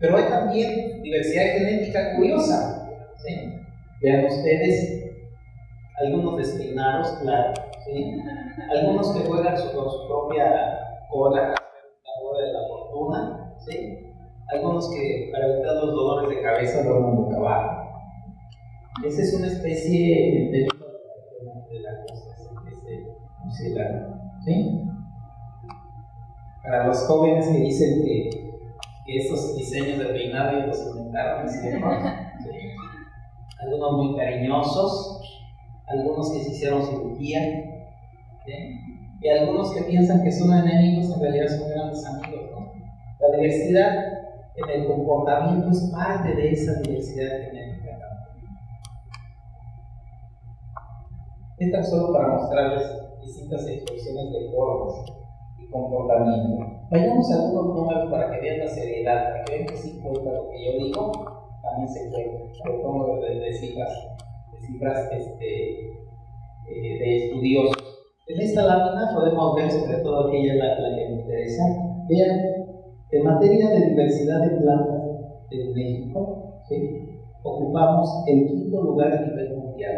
Pero hay también diversidad genética curiosa, ¿sí? Vean ustedes, algunos despeinados, claro, ¿sí? Algunos que juegan con su propia cola, la bola de la fortuna, ¿sí? Algunos que para evitar los dolores de cabeza duermen boca abajo. Esa es una especie de la costa, murciélago, ¿sí? Para los jóvenes que dicen que estos diseños de peinado ya los inventaron, ¿es cierto? ¿Sí? Algunos muy cariñosos, algunos que se hicieron cirugía, ¿sí? Y algunos que piensan que son enemigos, en realidad son grandes amigos, ¿no? La diversidad en el comportamiento es parte de esa diversidad genética también. Es tan solo para mostrarles distintas expresiones de formas y comportamiento. Vayamos a algunos números para que vean la seriedad, para que vean que sí cuenta lo que yo digo, también se cuenta. Lo pongo de cifras de estudiosos. En esta lámina podemos ver, sobre todo aquella la que me interesa, vean, en materia de diversidad de plantas en México, ¿sí? Ocupamos el quinto lugar a nivel mundial.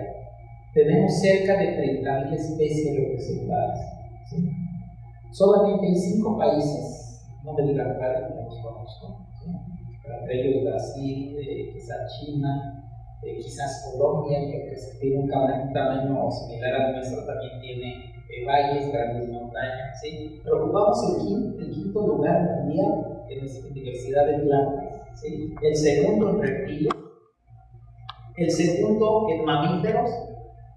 Tenemos cerca de 30.000 especies representadas, ¿sí? Solamente en 5 países, no me digan cuáles, no los conozco, ¿sí? Entre ellos Brasil, quizás China, quizás Colombia, que tiene un tamaño similar al nuestro, también tiene valles, grandes montañas, ¿sí? Pero ocupamos el quinto lugar mundial en diversidad de plantas, ¿sí? El segundo en reptiles, el segundo en mamíferos,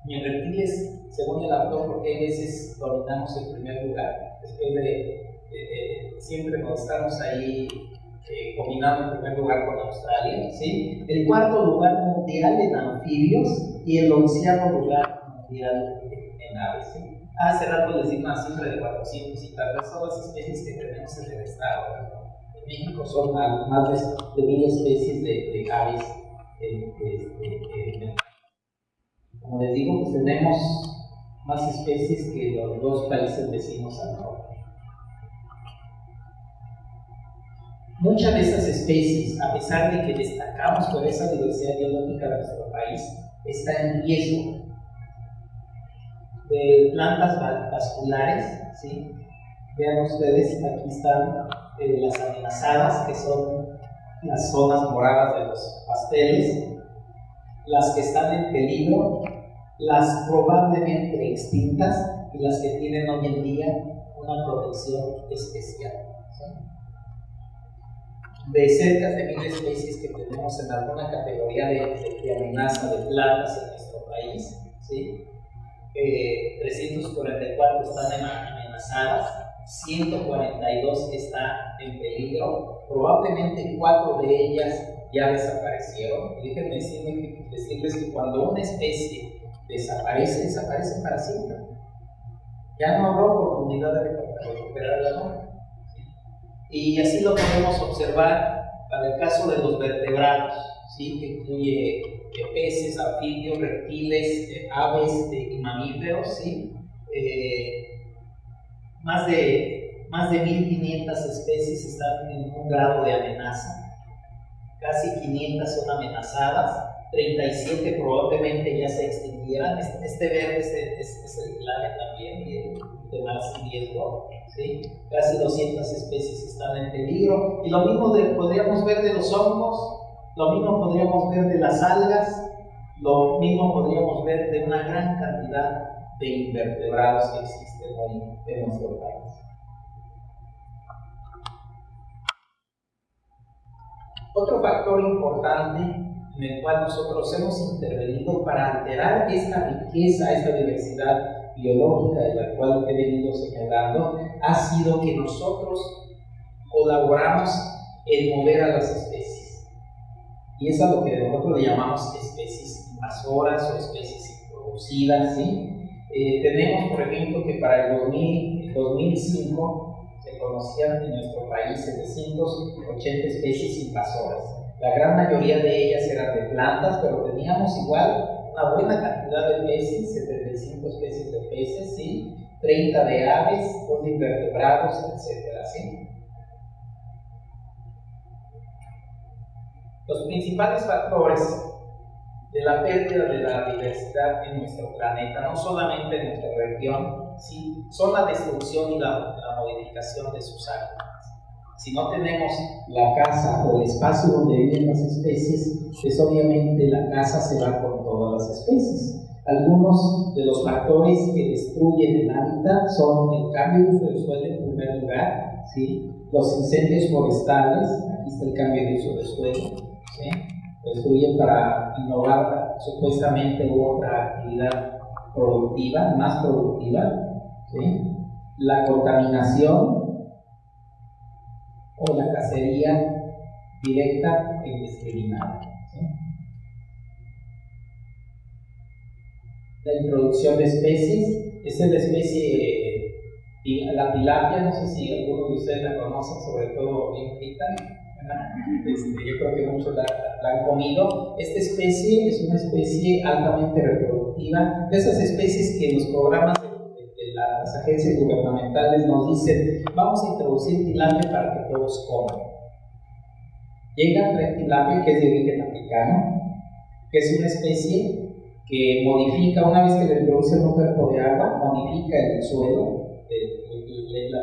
y en reptiles, según el autor, porque a veces dominamos el primer lugar, después siempre cuando estamos ahí combinando el primer lugar con Australia, ¿sí? El cuarto lugar mundial en anfibios y el 11º lugar mundial en aves, ¿sí? Hace rato les di una cifra de 400 y tal vez son las especies que tenemos en el estado. En México son más de 1000 especies de aves. Como les digo, pues tenemos más especies que los 2 países vecinos al norte. Muchas de esas especies, a pesar de que destacamos por esa diversidad biológica de nuestro país, está en riesgo. De plantas vasculares, ¿sí? Vean ustedes, aquí están las amenazadas, que son las zonas moradas de los pasteles, las que están en peligro, las probablemente extintas y las que tienen hoy en día una protección especial, ¿sí? De cerca de 1000 especies que tenemos en alguna categoría de amenaza de plantas en nuestro país, ¿sí? 344 están amenazadas, 142 están en peligro, probablemente 4 de ellas ya desaparecieron. Y déjenme decirles que cuando una especie desaparece, desaparece para siempre. Ya no habrá oportunidad de recuperarla, ¿no? Y así lo podemos observar para el caso de los vertebrados, ¿sí? Que incluye peces, anfibios, reptiles, aves y mamíferos, ¿sí? Más de 1500 especies están en un grado de amenaza, casi 500 son amenazadas, 37 probablemente ya se extinguieran. Este verde es el clave también y el de más riesgo, ¿sí? Casi 200 especies están en peligro, y lo mismo podríamos ver de los hongos, lo mismo podríamos ver de las algas, lo mismo podríamos ver de una gran cantidad de invertebrados que existen hoy en nuestro país. Otro factor importante en el cual nosotros hemos intervenido para alterar esta riqueza, esta diversidad biológica de la cual he venido señalando, ha sido que nosotros colaboramos en mover a las especies. Y es a lo que nosotros le llamamos especies invasoras o especies introducidas, ¿sí? Tenemos, por ejemplo, que para el 2005 se conocían en nuestro país 780 especies invasoras. La gran mayoría de ellas eran de plantas, pero teníamos igual una buena cantidad de peces, 75 especies de peces, ¿sí? 30 de aves, 2 de invertebrados, etc., ¿sí? Los principales factores de la pérdida de la diversidad en nuestro planeta, no solamente en nuestra región, sí, son la destrucción y la modificación de sus hábitats. Si no tenemos la casa o el espacio donde viven las especies, pues obviamente la casa se va con todas las especies. Algunos de los factores que destruyen el hábitat son el cambio de uso del suelo en primer lugar, ¿sí? Los incendios forestales, aquí está el cambio de uso del suelo, ¿sí? Destruyen para innovar supuestamente otra actividad productiva, más productiva, ¿sí? La contaminación o la cacería directa e indiscriminada, ¿sí? La introducción de especies, esta es la especie, la tilapia, no sé si algunos de ustedes la conocen, sobre todo bien frita, yo creo que muchos la han comido. Esta especie es una especie altamente reproductiva, de esas especies que en los programas de las agencias gubernamentales nos dicen, vamos a introducir tilapia para que todos coman. Llega el tilapia, que es de origen africano, que es una especie que modifica, una vez que le introduce en un cuerpo de agua, modifica el suelo,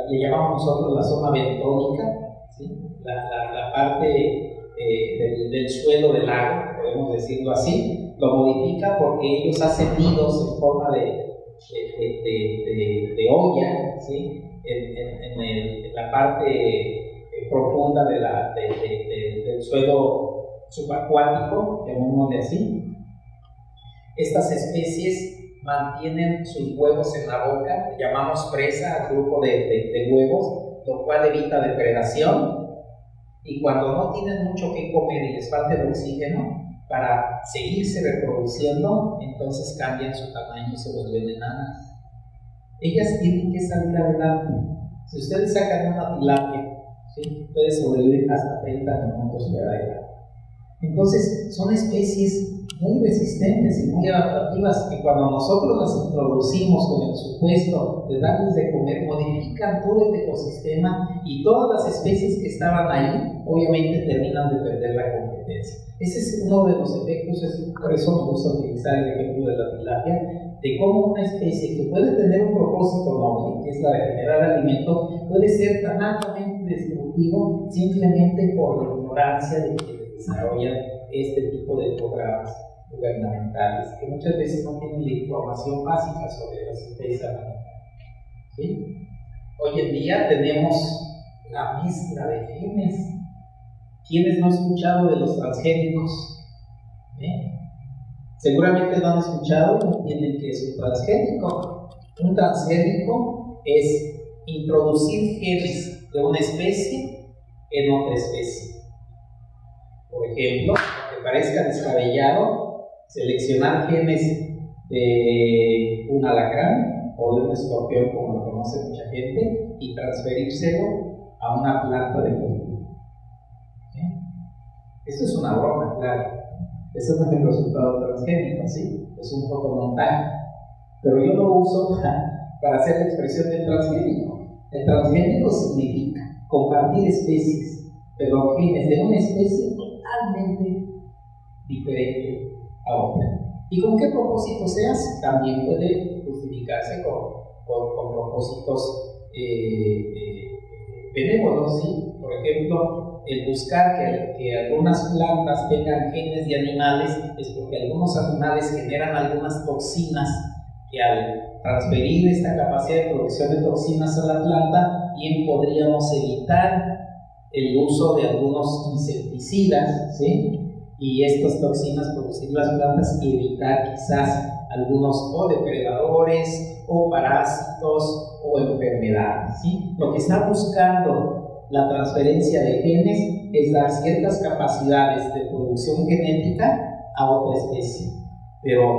le llamamos nosotros la zona bentónica, ¿sí? la parte del suelo del lago, podemos decirlo así, lo modifica porque ellos hacen nidos en forma de olla, ¿sí? en la parte profunda del suelo subacuático, llamémosle así. Estas especies mantienen sus huevos en la boca, llamamos presa al grupo de huevos, lo cual evita depredación, y cuando no tienen mucho que comer y les falta el oxígeno para seguirse reproduciendo, entonces cambian su tamaño y se vuelven enanas. Ellas tienen que salir adelante. Si ustedes sacan una tilapia, ¿sí? Puede sobrevivir hasta 30 minutos de edad. Entonces, son especies muy resistentes y muy adaptativas que cuando nosotros las introducimos con el supuesto de darles de comer, modifican todo el ecosistema y todas las especies que estaban ahí, obviamente terminan de perder la competencia. Ese es uno de los efectos, por eso me gusta utilizar el ejemplo de la tilapia, de cómo una especie que puede tener un propósito noble, que es la de generar alimento, puede ser tan altamente destructivo simplemente por la ignorancia de quienes desarrollan este tipo de programas gubernamentales, que muchas veces no tienen la información básica sobre las especies animales. ¿Sí? Hoy en día tenemos la mezcla de genes. ¿Quiénes no han escuchado de los transgénicos? Seguramente no han escuchado, no entienden que es un transgénico. Un transgénico es introducir genes de una especie en otra especie. Por ejemplo, aunque parezca descabellado, seleccionar genes de un alacrán o de un escorpión, como lo conoce mucha gente, y transferírselo a una planta de cultivo. ¿Sí? Esto es una broma, claro. Eso no es el resultado transgénico, ¿sí? Es un fotomontaje. Pero yo lo uso para hacer la expresión del transgénico. El transgénico significa compartir especies, pero genes de una especie totalmente diferente a otra. ¿Y con qué propósito se hace? También puede justificarse con propósitos benévolos, ¿sí? Por ejemplo, el buscar que algunas plantas tengan genes de animales es porque algunos animales generan algunas toxinas que al transferir esta capacidad de producción de toxinas a la planta, bien podríamos evitar el uso de algunos insecticidas, ¿sí? Y estas toxinas producir las plantas y evitar quizás algunos o depredadores o parásitos o enfermedades, ¿sí? Lo que está buscando la transferencia de genes es dar ciertas capacidades de producción genética a otra especie, pero